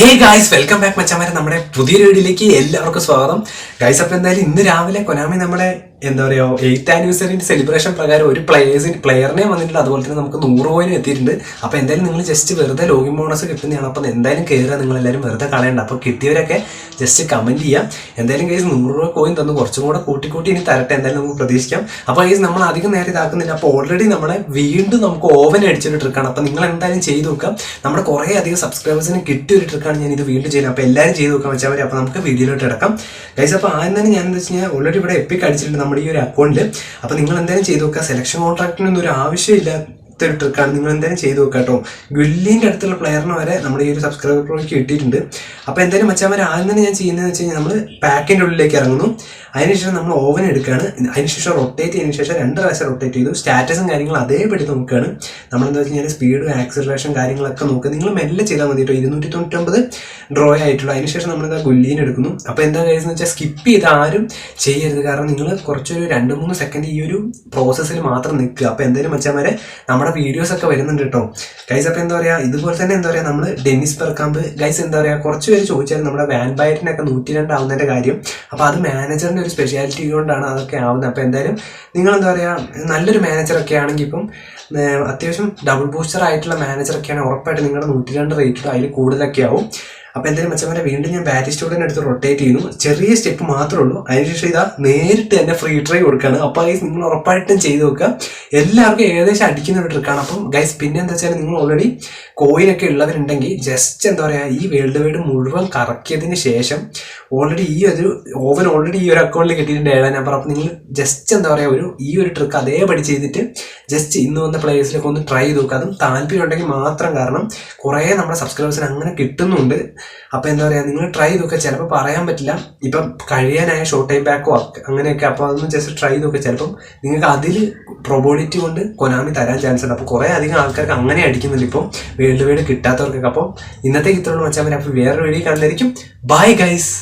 Hey guys, welcome back മച്ചാമാരെ. നമ്മുടെ പുതിയൊരു വീഡിയോയിലേക്ക് എല്ലാവർക്കും സ്വാഗതം. ഗായ്സ്, അപ്പോൾ എന്തായാലും ഇന്ന് രാവിലെ കൊനാമി നമ്മുടെ എന്താ പറയുക 8th ആനിവേഴ്സറിന്റെ സെലിബ്രേഷൻ പ്രകാരം ഒരു പ്ലെയറിനെ വന്നിട്ടുണ്ട്. അതുപോലെ തന്നെ നമുക്ക് 100 കോയിനും എത്തിയിട്ടുണ്ട്. അപ്പോൾ എന്തായാലും നിങ്ങൾ ജസ്റ്റ് വെറുതെ ലോഗിൻ ബോണസ് കിട്ടുന്നതാണ്. അപ്പോൾ എന്തായാലും കയറുക, നിങ്ങളെല്ലാവരും വെറുതെ കളയണ്ട. അപ്പോൾ കിട്ടിയവരൊക്കെ ജസ്റ്റ് കമന്റ് ചെയ്യാം. എന്തായാലും ഗൈസ് 100 കോയിൻ തന്നു, കുറച്ചും കൂടെ കൂട്ടി ഇനി തരട്ടെ, എന്തായാലും നമുക്ക് പ്രതീക്ഷിക്കാം. അപ്പോൾ ഗൈസ് നമ്മൾ അധികം നേരെ ഇതാക്കുന്നില്ല. അപ്പോൾ ഓൾറെഡി നമ്മളെ വീണ്ടും നമുക്ക് ഓവൻ അടിച്ചൊരു ട്രിക്കാണ്. അപ്പോൾ നിങ്ങൾ എന്തായാലും ചെയ്ത് നോക്കാം. നമ്മുടെ കുറേ അധികം സബ്സ്ക്രൈബേഴ്സിന് കിട്ടിയ ഒരു ട്രിക്കാണ് ഞാൻ ഇത് വീണ്ടും ചെയ്യുന്നത്. അപ്പോൾ എല്ലാവരും ചെയ്ത് നോക്കാൻ വെച്ചാൽ മതി. അപ്പോൾ നമുക്ക് വീഡിയോയിലോട്ട് എടുക്കാം ഗൈസ്. അപ്പോൾ ആദ്യം തന്നെ ഞാൻ എന്താ വെച്ച് കഴിഞ്ഞാൽ ഓൾറെഡി ഇവിടെ എപ്പിക് അടിച്ചിട്ടുണ്ട് നമ്മുടെ ഈ ഒരു അക്കൗണ്ടിൽ. അപ്പോൾ നിങ്ങൾ എന്തായാലും ചെയ്ത് നോക്കുക. സെലക്ഷൻ കോൺട്രാക്റ്റിനൊന്നും ഒരു ആവശ്യമില്ല ഒരു ട്രിക്കാണ്, നിങ്ങൾ എന്തായാലും ചെയ്ത് നോക്കുക കേട്ടോ. ഗുല്ലിൻ്റെ അടുത്തുള്ള പ്ലെയറിന് വരെ നമ്മുടെ ഈ ഒരു സബ്സ്ക്രൈബർ പ്രോയ്ക്ക് കിട്ടിയിട്ടുണ്ട്. അപ്പോൾ എന്തായാലും മച്ചാമാരെ ആദ്യം തന്നെ ഞാൻ ചെയ്യുന്നതെന്ന് വെച്ച് കഴിഞ്ഞാൽ നമ്മൾ പാക്കിൻ്റെ ഉള്ളിലേക്ക് ഇറങ്ങുന്നു. അതിനുശേഷം നമ്മൾ ഓവൻ എടുക്കുകയാണ്. അതിനുശേഷം റൊട്ടേറ്റ് ചെയ്തതിനു ശേഷം 2 പ്രാവശ്യം റൊട്ടേറ്റ് ചെയ്തു. സ്റ്റാറ്റസും കാര്യങ്ങളും അതേപടി നോക്കുകയാണ്. നമ്മളെന്താ വെച്ച് കഴിഞ്ഞാൽ സ്പീഡും ആക്സിലറേഷൻ കാര്യങ്ങളൊക്കെ നോക്കുക. നിങ്ങൾ മെല്ലെ ചെയ്താൽ മതി കേട്ടോ. 299 ഡ്രോ ആയിട്ടുള്ളൂ. അതിനുശേഷം നമ്മളെന്താ ഗുല്ലീന് എടുക്കുന്നു. അപ്പോൾ എന്താ കഴിയുന്നത് വെച്ചാൽ സ്കിപ്പ് ചെയ്ത് ആരും ചെയ്യരുത്. കാരണം നിങ്ങൾ കുറച്ചൊരു 2-3 സെക്കൻഡ് ഈ ഒരു പ്രോസസ്സിൽ മാത്രം നിൽക്കുക. അപ്പോൾ എന്തായാലും മച്ചാമാരെ നമ്മുടെ വീഡിയോസ് ഒക്കെ വരുന്നുണ്ട് കേട്ടോ ഗൈസ്. അപ്പോൾ എന്താ പറയുക, ഇതുപോലെ തന്നെ എന്താ പറയുക, നമ്മൾ ഡെന്നിസ് പെർക്കാമ്പ് ഗൈസ് എന്താ പറയുക, കുറച്ച് പേര് ചോദിച്ചാൽ നമ്മുടെ വാൻപയറിനൊക്കെ 102 ആവുന്നതിൻ്റെ കാര്യം. അപ്പോൾ അത് മാനേജറിൻ്റെ ഒരു സ്പെഷ്യാലിറ്റി കൊണ്ടാണ് അതൊക്കെ ആവുന്നത്. അപ്പോൾ എന്തായാലും നിങ്ങൾ എന്താ പറയുക, നല്ലൊരു മാനേജറൊക്കെ ആണെങ്കിൽ ഇപ്പം അത്യാവശ്യം ഡബിൾ ബൂസ്റ്റർ ആയിട്ടുള്ള മാനേജറൊക്കെയാണ് ഉറപ്പായിട്ട് നിങ്ങളുടെ 102 റേറ്റ് അതിൽ കൂടുതലൊക്കെ ആവും. അപ്പോൾ എന്തായാലും മച്ചന്മാരെ വീണ്ടും ഞാൻ ബാറ്റ് സ്റ്റുഡിയോനെ എടുത്ത് റൊട്ടേറ്റ് ചെയ്യുന്നു. ചെറിയ സ്റ്റെപ്പ് മാത്രമേ ഉള്ളൂ. അതിനുശേഷം ഇതാ നേരിട്ട് തന്നെ ഫ്രീ ട്രൈ കൊടുക്കുകയാണ്. അപ്പോൾ ഗൈസ് നിങ്ങൾ ഉറപ്പായിട്ടും ചെയ്ത് നോക്കുക. എല്ലാവർക്കും ഏകദേശം അടിക്കുന്ന ഒരു ട്രിക്കാണ്. അപ്പം ഗൈസ് പിന്നെ എന്താ വെച്ചാൽ നിങ്ങൾ ഓൾറെഡി കോയിനൊക്കെ ഉള്ളവരുണ്ടെങ്കിൽ ജസ്റ്റ് എന്താ പറയുക, ഈ വേൾഡ് വൈഡ് മുഴുവൻ കറക്കിയതിന് ശേഷം ഓൾറെഡി ഈ ഒരു ഓവൻ ഓൾറെഡി ഈ ഒരു അക്കൗണ്ടിൽ കിട്ടിയിട്ടുണ്ട് 7 നമ്പർ. അപ്പോൾ നിങ്ങൾ ജസ്റ്റ് എന്താ പറയുക, ഈ ഒരു ട്രിക്ക് അതേപടി ചെയ്തിട്ട് ജസ്റ്റ് ഇന്ന് വന്ന പ്ലേയേഴ്സിലൊക്കെ ഒന്ന് ട്രൈ ചെയ്ത് നോക്കുക. അതും താല്പര്യം ഉണ്ടെങ്കിൽ മാത്രം. കാരണം കുറേ നമ്മുടെ സബ്സ്ക്രൈബേഴ്സിന് അങ്ങനെ കിട്ടുന്നുണ്ട്. അപ്പോൾ എന്താ പറയുക, നിങ്ങൾ ട്രൈ ചെയ്ത് നോക്കുക. ചിലപ്പോൾ പറയാൻ പറ്റില്ല, ഇപ്പം കഴിയാനായ ഷോർട്ട് ടൈം ബാക്കോ അങ്ങനെയൊക്കെ. അപ്പോൾ അതൊന്ന് ജസ്റ്റ് ട്രൈ ചെയ്ത് നോക്കുക. ചിലപ്പം നിങ്ങൾക്ക് അതിൽ പ്രൊബോളിറ്റി കൊണ്ട് കൊനാമി തരാൻ ചാൻസ് ഉണ്ട്. അപ്പോൾ കുറേ അധികം ആൾക്കാർക്ക് അങ്ങനെ അടിക്കുന്നുണ്ട് ഇപ്പം വേൾഡ് വൈഡ് കിട്ടാത്തവർക്കൊക്കെ. അപ്പോൾ ഇന്നത്തേക്ക് ഇത്രയുള്ള മച്ചാൻ. അപ്പോൾ വേറൊരു വീഡിയോ കാണുന്നതായിരിക്കും. Bye guys.